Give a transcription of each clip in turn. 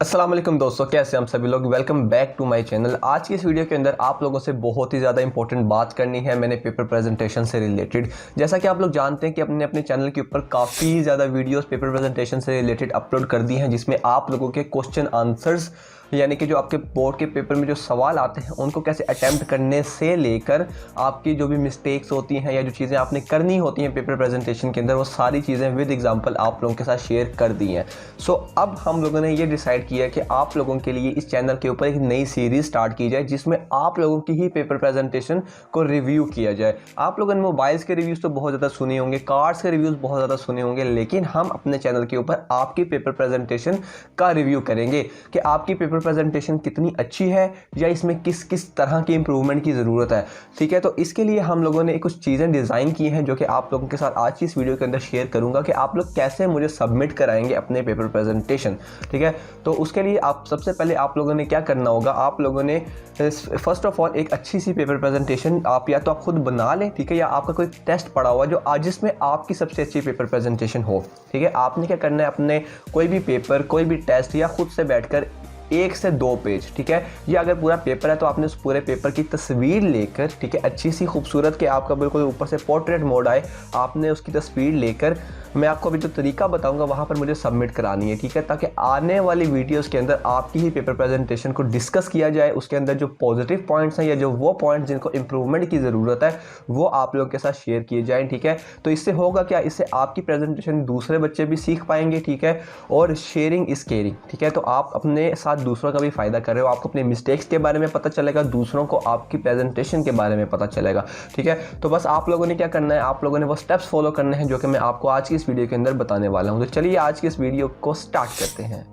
अस्सलाम वालेकुम दोस्तों, कैसे हम सभी लोग। Welcome back to my channel. आज की इस वीडियो के अंदर आप लोगों से बहुत ही ज़्यादा इंपॉर्टेंट बात करनी है मैंने पेपर प्रेजेंटेशन से रिलेटेड। जैसा कि आप लोग जानते हैं कि अपने अपने चैनल के ऊपर काफ़ी ज़्यादा वीडियोस पेपर प्रेजेंटेशन से रिलेटेड अपलोड कर दी हैं, जिसमें आप लोगों के क्वेश्चन आंसर्स यानी कि जो आपके बोर्ड के पेपर में जो सवाल आते हैं उनको कैसे अटैम्प्ट करने से लेकर आपकी जो भी मिस्टेक्स होती हैं या जो चीज़ें आपने करनी होती हैं पेपर प्रेजेंटेशन के अंदर, वो सारी चीज़ें विद एग्जांपल आप लोगों के साथ शेयर कर दी हैं। सो अब हम लोगों ने ये डिसाइड किया कि आप लोगों के लिए इस चैनल के ऊपर एक नई सीरीज़ स्टार्ट की जाए, जिसमें आप लोगों की ही पेपर प्रेजेंटेशन को रिव्यू किया जाए। आप लोगों ने मोबाइल्स के रिव्यूज़ तो बहुत ज़्यादा सुने होंगे, कार्ड्स के रिव्यूज़ बहुत ज़्यादा सुने होंगे, लेकिन हम अपने चैनल के ऊपर आपकी पेपर प्रेजेंटेशन का रिव्यू करेंगे कि आपकी पेपर प्रेजेंटेशन कितनी अच्छी है या इसमें किस किस तरह की इंप्रूवमेंट की ज़रूरत है। ठीक है, तो इसके लिए हम लोगों ने कुछ चीज़ें डिज़ाइन की हैं जो कि आप लोगों के साथ आज की इस वीडियो के अंदर शेयर करूंगा कि आप लोग कैसे मुझे सबमिट कराएंगे अपने पेपर प्रेजेंटेशन। ठीक है, तो उसके लिए आप सबसे पहले आप लोगों ने क्या करना होगा, आप लोगों ने फर्स्ट ऑफ ऑल एक अच्छी सी पेपर प्रेजेंटेशन आप या तो आप खुद बना लें, ठीक है, या आपका कोई टेस्ट पड़ा हुआ जो आज जिसमें आपकी सबसे अच्छी पेपर प्रेजेंटेशन हो। ठीक है, आपने क्या करना है, अपने कोई भी पेपर, कोई भी टेस्ट या खुद से बैठकर 1 से 2 पेज, ठीक है, या अगर पूरा पेपर है तो आपने उस पूरे पेपर की तस्वीर लेकर, ठीक है, अच्छी सी खूबसूरत के आपका बिल्कुल ऊपर से पोर्ट्रेट मोड आए, आपने उसकी तस्वीर लेकर मैं आपको अभी जो तरीका बताऊंगा वहां पर मुझे सबमिट करानी है। ठीक है, ताकि आने वाली वीडियोस के अंदर आपकी ही पेपर प्रेजेंटेशन को डिस्कस किया जाए, उसके अंदर जो पॉजिटिव पॉइंट्स हैं या जो वो पॉइंट्स जिनको इंप्रूवमेंट की ज़रूरत है वो आप लोगों के साथ शेयर किए जाएँ। ठीक है, तो इससे होगा क्या, इससे आपकी प्रेजेंटेशन दूसरे बच्चे भी सीख पाएंगे। ठीक है, और शेयरिंग इज़ केयरिंग। ठीक है, तो आप अपने साथ दूसरों का भी फ़ायदा कर रहे हो, आपको अपने मिस्टेक्स के बारे में पता चलेगा, दूसरों को आपकी प्रेजेंटेशन के बारे में पता चलेगा। ठीक है, तो बस आप लोगों ने क्या करना है, आप लोगों ने वो स्टेप्स फॉलो करने हैं जो कि मैं आपको आज की इस वीडियो के अंदर बताने वाला हूं। तो चलिए आज की इस वीडियो को स्टार्ट करते हैं।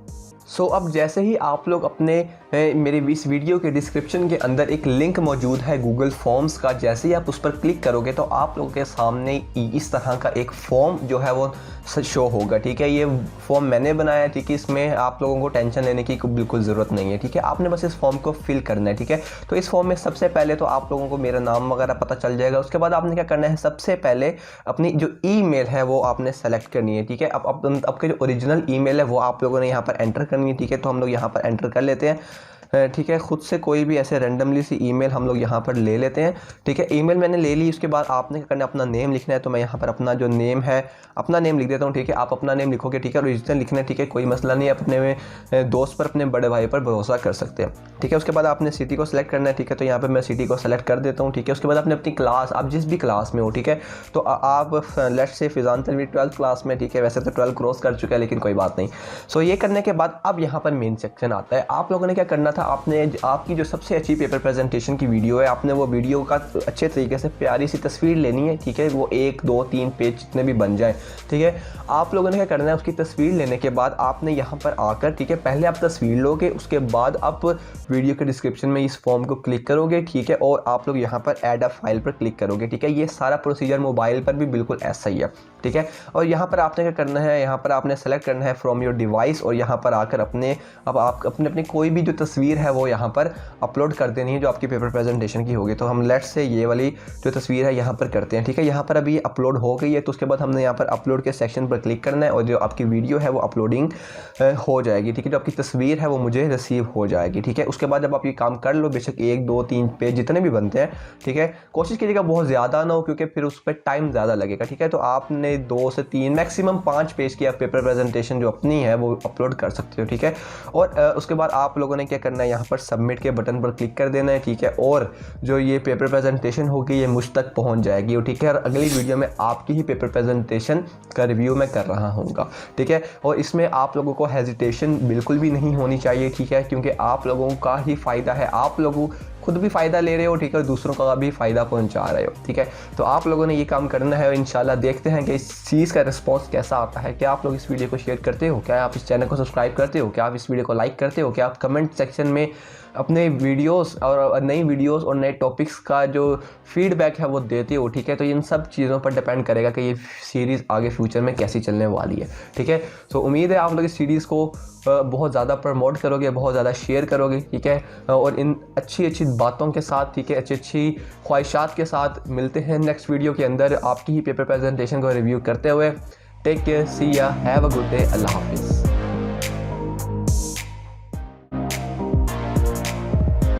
अब जैसे ही आप लोग अपने मेरे इस वीडियो के डिस्क्रिप्शन के अंदर एक लिंक मौजूद है गूगल फॉर्म्स का, जैसे ही आप उस पर क्लिक करोगे तो आप लोगों के सामने इस तरह का एक फॉर्म जो है वो शो होगा। ठीक है, ये फॉर्म मैंने बनाया है। ठीक है, इसमें आप लोगों को टेंशन लेने की बिल्कुल ज़रूरत नहीं है। ठीक है, आपने बस इस फॉर्म को फिल करना है। ठीक है, तो इस फॉर्म में सबसे पहले तो आप लोगों को मेरा नाम वगैरह पता चल जाएगा। उसके बाद आपने क्या करना है, सबसे पहले अपनी जो ईमेल है वो आपने सेलेक्ट करनी है। ठीक है, अब आपके जो ओरिजिनल ईमेल है वो आप लोगों ने यहाँ पर एंटर करनी है। ठीक है, तो हम लोग यहाँ पर एंटर कर लेते हैं। ठीक है, खुद से कोई भी ऐसे रैंडमली सी ईमेल हम लोग यहाँ पर ले लेते हैं। ठीक है, ईमेल मैंने ले ली। उसके बाद आपने क्या करना है, अपना नेम लिखना है। तो मैं यहाँ पर अपना जो नेम है अपना नेम लिख देता हूँ। ठीक है, आप अपना नेम लिखोगे। ठीक है, ओरिजिनल लिखना है। ठीक है, कोई मसला नहीं है, अपने में दोस्त पर, अपने बड़े भाई पर भरोसा कर सकते हैं। ठीक है, उसके बाद आपने सिटी को सेलेक्ट करना है। ठीक है, तो यहाँ पर मैं सिटी को सेलेक्ट कर देता हूँ। ठीक है, उसके बाद आपने अपनी क्लास, आप जिस भी क्लास में हो, ठीक है, तो आप let's say Fizaan Tanveer 12th class में। ठीक है, वैसे तो 12 क्रॉस कर चुका है लेकिन कोई बात नहीं। ये करने के बाद अब यहाँ पर मेन सेक्शन आता है। आप लोगों ने क्या करना था, आपने आपकी जो सबसे अच्छी पेपर प्रेजेंटेशन की वीडियो है, आपने वो वीडियो का अच्छे तरीके से प्यारी सी तस्वीर लेनी है। ठीक है, वो 1 2 3 पेज जितने भी बन जाए। ठीक है, आप लोगों ने क्या करना है, उसकी तस्वीर लेने के बाद आपने यहाँ पर आकर, ठीक है, पहले आप तस्वीर लोगे, उसके बाद आप वीडियो के डिस्क्रिप्शन में इस फॉर्म को क्लिक करोगे। ठीक है, और आप लोग यहाँ पर ऐड अ फाइल पर क्लिक करोगे। ठीक है, ये सारा प्रोसीजर मोबाइल पर भी बिल्कुल ऐसा ही है। ठीक है, और यहाँ पर आपने क्या करना है, यहाँ पर आपने सेलेक्ट करना है फ्रॉम योर डिवाइस, और यहाँ पर आकर अब आप अपने कोई भी जो तस्वीर है वो यहाँ पर अपलोड कर देनी है जो आपकी पेपर प्रेजेंटेशन की होगी। तो हम लेट्स से ये वाली जो तस्वीर है यहाँ पर करते हैं। ठीक है, यहाँ पर अभी अपलोड हो गई है, तो उसके बाद हमने यहाँ पर अपलोड के सेक्शन पर क्लिक करना है और जो आपकी वीडियो है वो अपलोडिंग हो जाएगी। ठीक है, जो आपकी तस्वीर है वो मुझे रिसीव हो जाएगी। ठीक है, उसके बाद जब आप ये काम कर लो, बेशक 1 2 3 पेज जितने भी बनते हैं, ठीक है, कोशिश कीजिएगा बहुत ज़्यादा ना हो क्योंकि फिर उस पर टाइम ज़्यादा लगेगा। ठीक है, तो आपने 2 से 3 मैक्सिमम 5 पेज की आप पेपर प्रेजेंटेशन जो अपनी है वो अपलोड कर सकते हो। ठीक है, और उसके बाद आप लोगों ने क्या करना है, यहाँ पर सबमिट के बटन पर क्लिक कर देना है। ठीक है, और जो ये पेपर प्रेजेंटेशन होगी ये मुझ तक पहुंच जाएगी। ठीक है, और अगली वीडियो में आपकी ही पेपर प्रेजेंटेशन का रिव्यू मैं कर रहा हूँगा। ठीक है, और इसमें आप लोगों को हेजिटेशन बिल्कुल भी नहीं होनी चाहिए। ठीक है, क्योंकि आप लोगों का ही फ़ायदा है, आप लोगों खुद भी फ़ायदा ले रहे हो। ठीक है, दूसरों का भी फ़ायदा पहुंचा रहे हो। ठीक है, तो आप लोगों ने ये काम करना है और इंशाल्लाह देखते हैं कि इस चीज़ का रिस्पांस कैसा आता है। क्या आप लोग इस वीडियो को शेयर करते हो, क्या आप इस चैनल को सब्सक्राइब करते हो, क्या आप इस वीडियो को लाइक करते हो, क्या आप कमेंट सेक्शन में अपने वीडियोस और नई वीडियोस और नए टॉपिक्स का जो फीडबैक है वो देते हो। ठीक है, तो इन सब चीज़ों पर डिपेंड करेगा कि ये सीरीज़ आगे फ्यूचर में कैसी चलने वाली है। ठीक है, तो उम्मीद है आप लोग इस सीरीज़ को बहुत ज़्यादा प्रमोट करोगे, बहुत ज़्यादा शेयर करोगे। ठीक है, और इन अच्छी अच्छी बातों के साथ, ठीक है, अच्छी अच्छी ख्वाहिशात के साथ मिलते हैं नेक्स्ट वीडियो के अंदर आपकी ही पेपर प्रेजेंटेशन को रिव्यू करते हुए। टेक केयर, सी या, हैव अ गुड डे, अल्लाह हाफिज़।